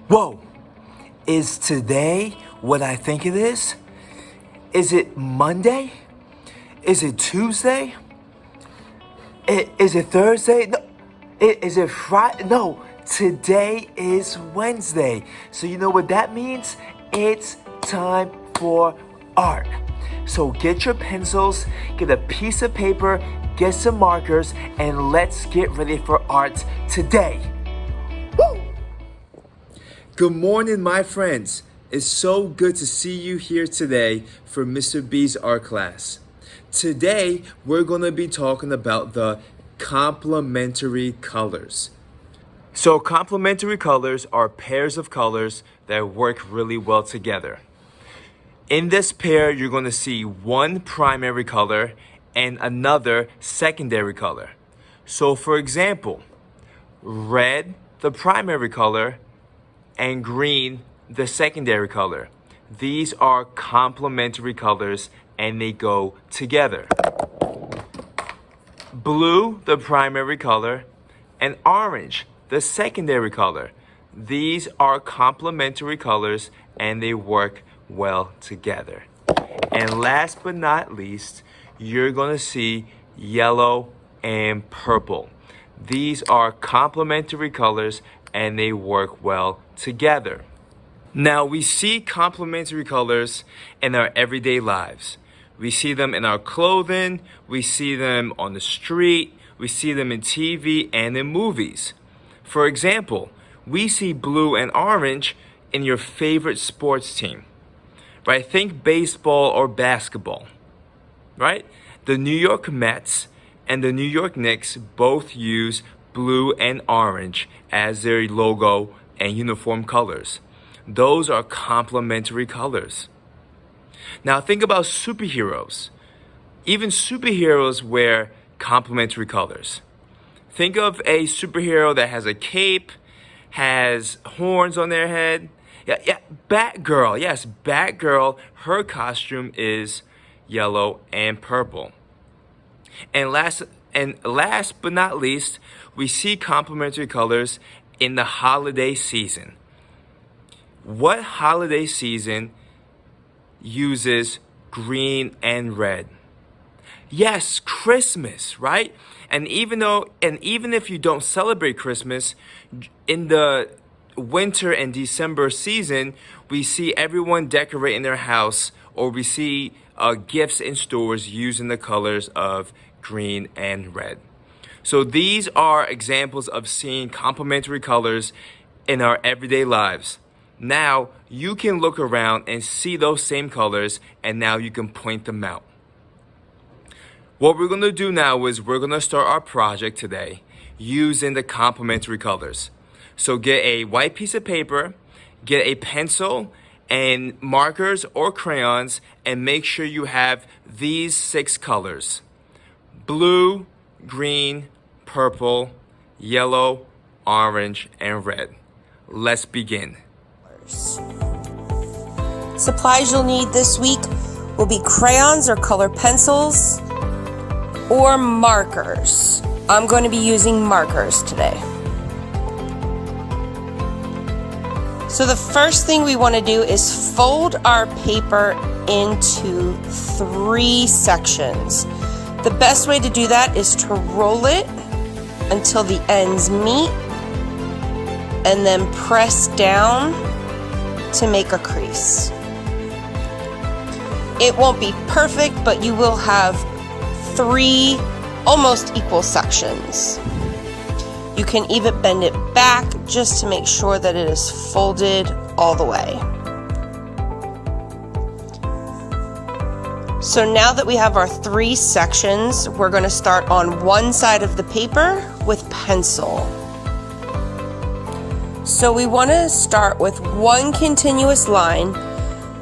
Whoa, is today what I think it is? Is it Monday? Is it Tuesday? Is it Thursday? No. Is it Friday? No, today is Wednesday. So you know what that means? It's time for art. So get your pencils, get a piece of paper, get some markers, and let's get ready for art today. Woo! Good morning, my friends. It's so good to see you here today for Mr. B's art class. Today, we're going to be talking about the complementary colors. So complementary colors are pairs of colors that work really well together. In this pair, you're going to see one primary color and another secondary color. So for example, red, the primary color, and green, the secondary color. These are complementary colors and they go together. Blue, the primary color, and orange, the secondary color. These are complementary colors and they work well together. And last but not least, you're going to see yellow and purple. These are complementary colors and they work well together. Now, we see complementary colors in our everyday lives. We see them in our clothing, we see them on the street, we see them in TV and in movies. For example, we see blue and orange in your favorite sports team, right? Think baseball or basketball, right? The New York Mets and the New York Knicks both use blue and orange as their logo and uniform colors. Those are complementary colors. Now think about superheroes. Even superheroes wear complementary colors. Think of a superhero that has a cape, has horns on their head. Yeah, Batgirl. Yes, Batgirl, her costume is yellow and purple. And last but not least, we see complementary colors in the holiday season. What holiday season uses green and red? Yes, Christmas, right? And even if you don't celebrate Christmas, in the winter and December season, we see everyone decorating their house, or we see gifts in stores using the colors of green and red. So these are examples of seeing complementary colors in our everyday lives. Now you can look around and see those same colors, and now you can point them out. What we're going to do now is we're going to start our project today using the complementary colors. So get a white piece of paper, get a pencil and markers or crayons, and make sure you have these 6 colors: blue, green, purple, yellow, orange, and red. Let's begin. Supplies you'll need this week will be crayons or color pencils or markers. I'm going to be using markers today. So the first thing we want to do is fold our paper into 3 sections. The best way to do that is to roll it until the ends meet and then press down to make a crease. It won't be perfect, but you will have 3 almost equal sections. You can even bend it back just to make sure that it is folded all the way. So now that we have our 3 sections, we're going to start on one side of the paper with pencil. So we want to start with one continuous line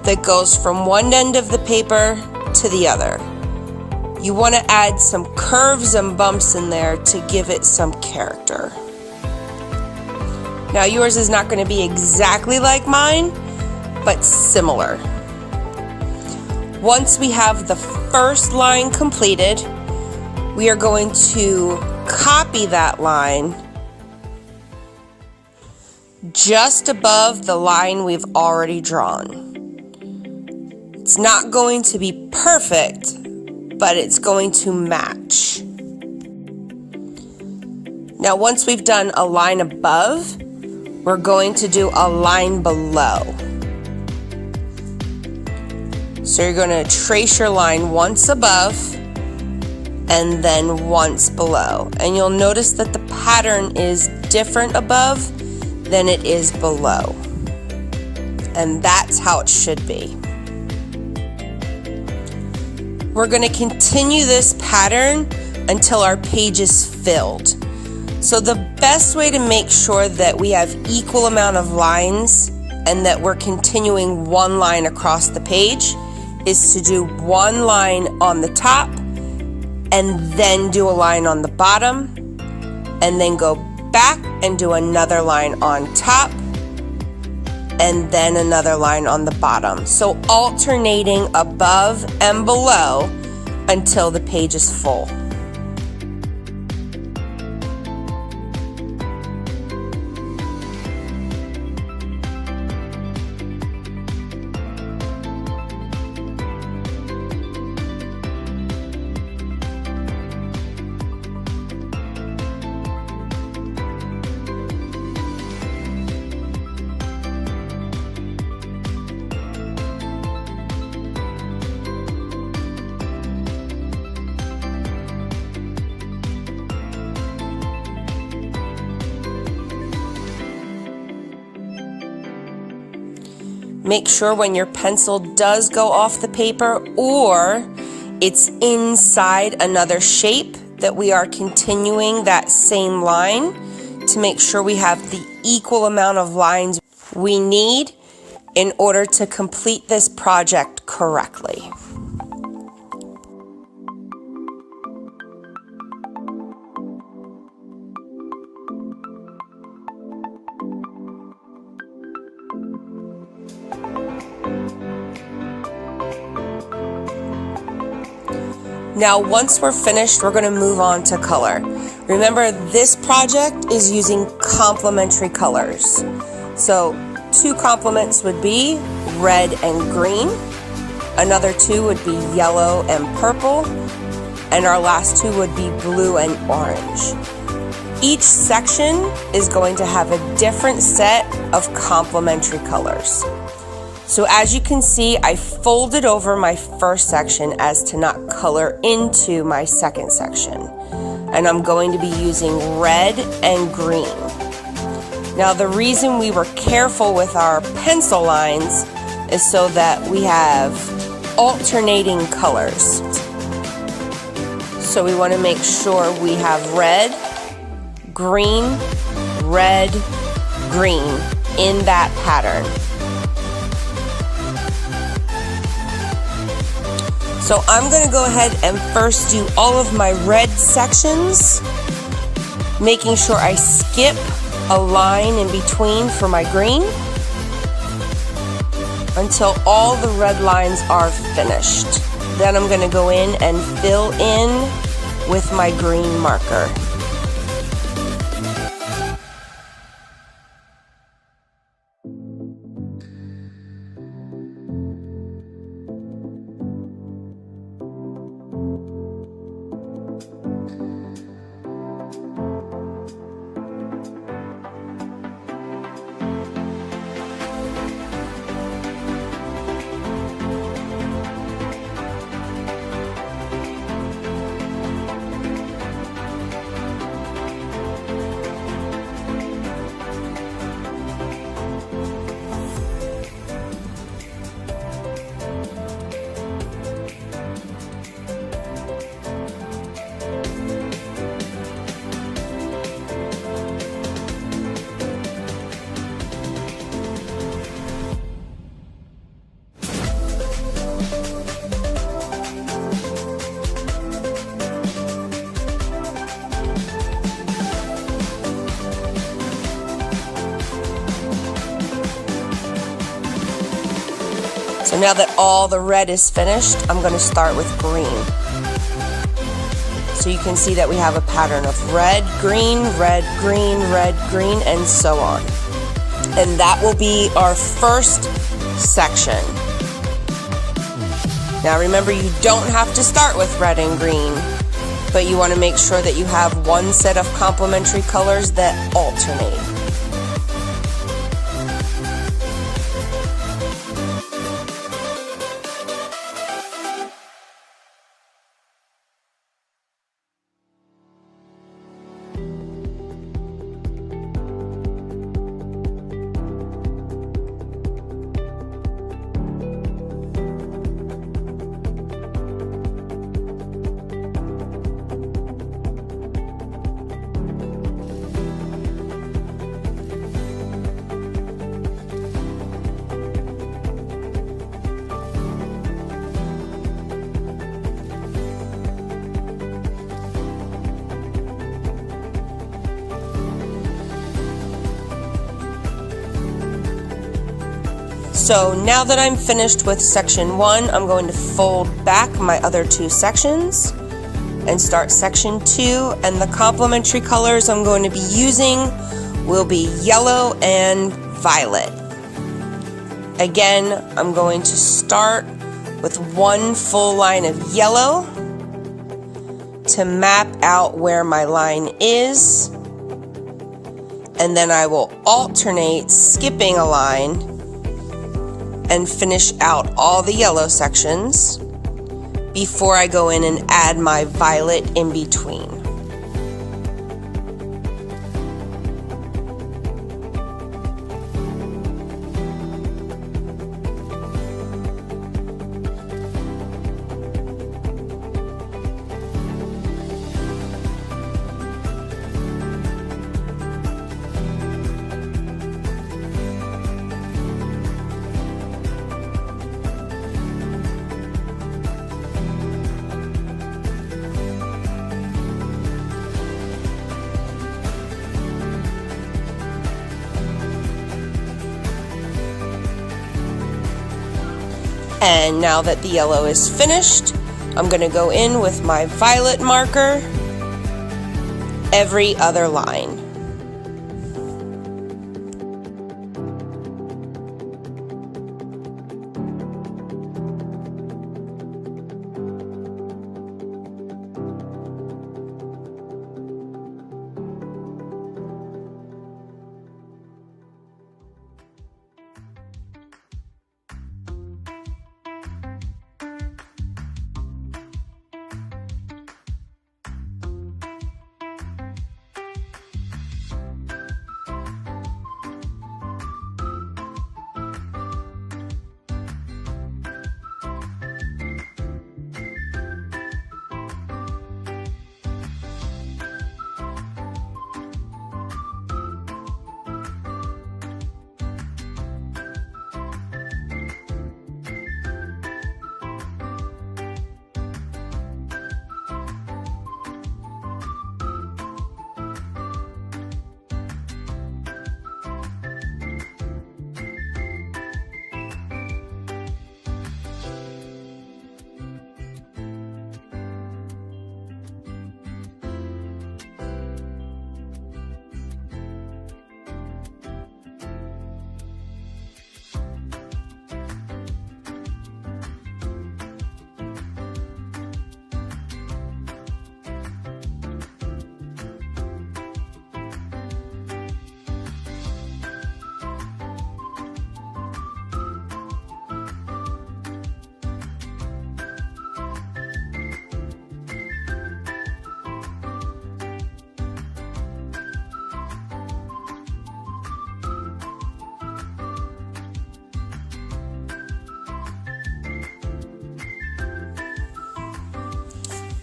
that goes from one end of the paper to the other. You want to add some curves and bumps in there to give it some character. Now yours is not going to be exactly like mine, but similar. Once we have the first line completed, we are going to copy that line just above the line we've already drawn. It's not going to be perfect, but it's going to match. Now, once we've done a line above, we're going to do a line below. So you're going to trace your line once above and then once below. And you'll notice that the pattern is different above than it is below. And that's how it should be. We're going to continue this pattern until our page is filled. So the best way to make sure that we have equal amount of lines and that we're continuing one line across the page is to do one line on the top and then do a line on the bottom and then go back and do another line on top and then another line on the bottom. So alternating above and below until the page is full. Make sure when your pencil does go off the paper or it's inside another shape that we are continuing that same line to make sure we have the equal amount of lines we need in order to complete this project correctly. Now, once we're finished, we're going to move on to color. Remember, this project is using complementary colors. So, 2 complements would be red and green. Another 2 would be yellow and purple. And our last 2 would be blue and orange. Each section is going to have a different set of complementary colors. So as you can see, I folded over my first section as to not color into my second section. And I'm going to be using red and green. Now the reason we were careful with our pencil lines is so that we have alternating colors. So we want to make sure we have red, green in that pattern. So I'm going to go ahead and first do all of my red sections, making sure I skip a line in between for my green until all the red lines are finished. Then I'm going to go in and fill in with my green marker. So now that all the red is finished, I'm going to start with green. So you can see that we have a pattern of red, green, and so on. And that will be our first section. Now remember, you don't have to start with red and green, but you want to make sure that you have one set of complementary colors that alternate. So now that I'm finished with section 1, I'm going to fold back my other 2 sections and start section 2, and the complementary colors I'm going to be using will be yellow and violet. Again, I'm going to start with one full line of yellow to map out where my line is, and then I will alternate skipping a line and finish out all the yellow sections before I go in and add my violet in between. And now that the yellow is finished, I'm going to go in with my violet marker every other line.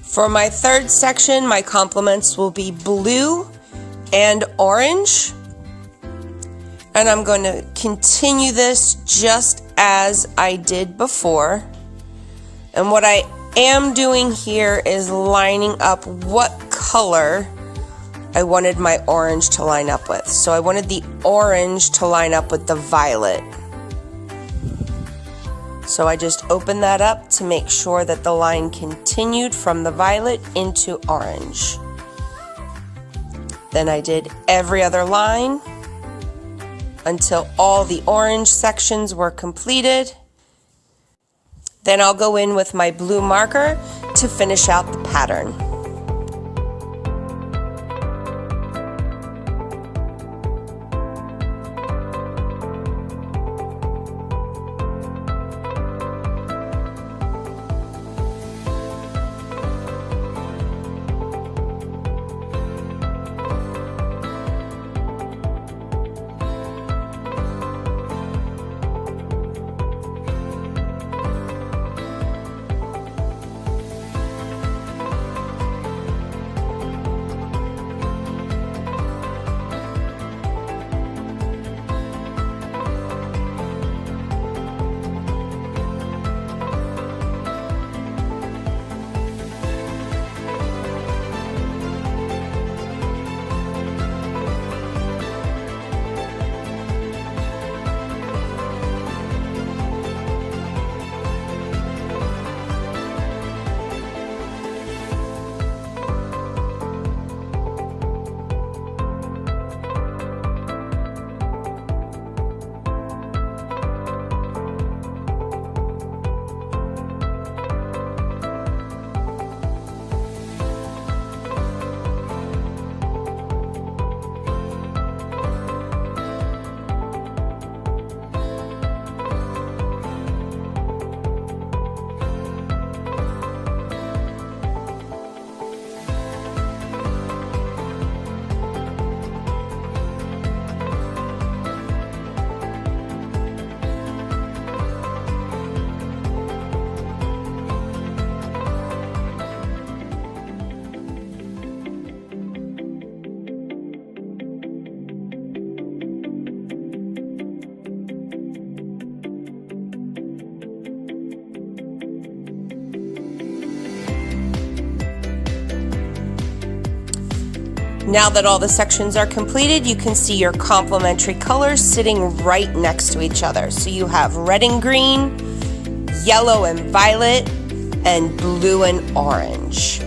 For my third section, my complements will be blue and orange. And I'm going to continue this just as I did before. And what I am doing here is lining up what color I wanted my orange to line up with. So I wanted the orange to line up with the violet. So I just opened that up to make sure that the line continued from the violet into orange. Then I did every other line until all the orange sections were completed. Then I'll go in with my blue marker to finish out the pattern. Now that all the sections are completed, you can see your complementary colors sitting right next to each other. So you have red and green, yellow and violet, and blue and orange.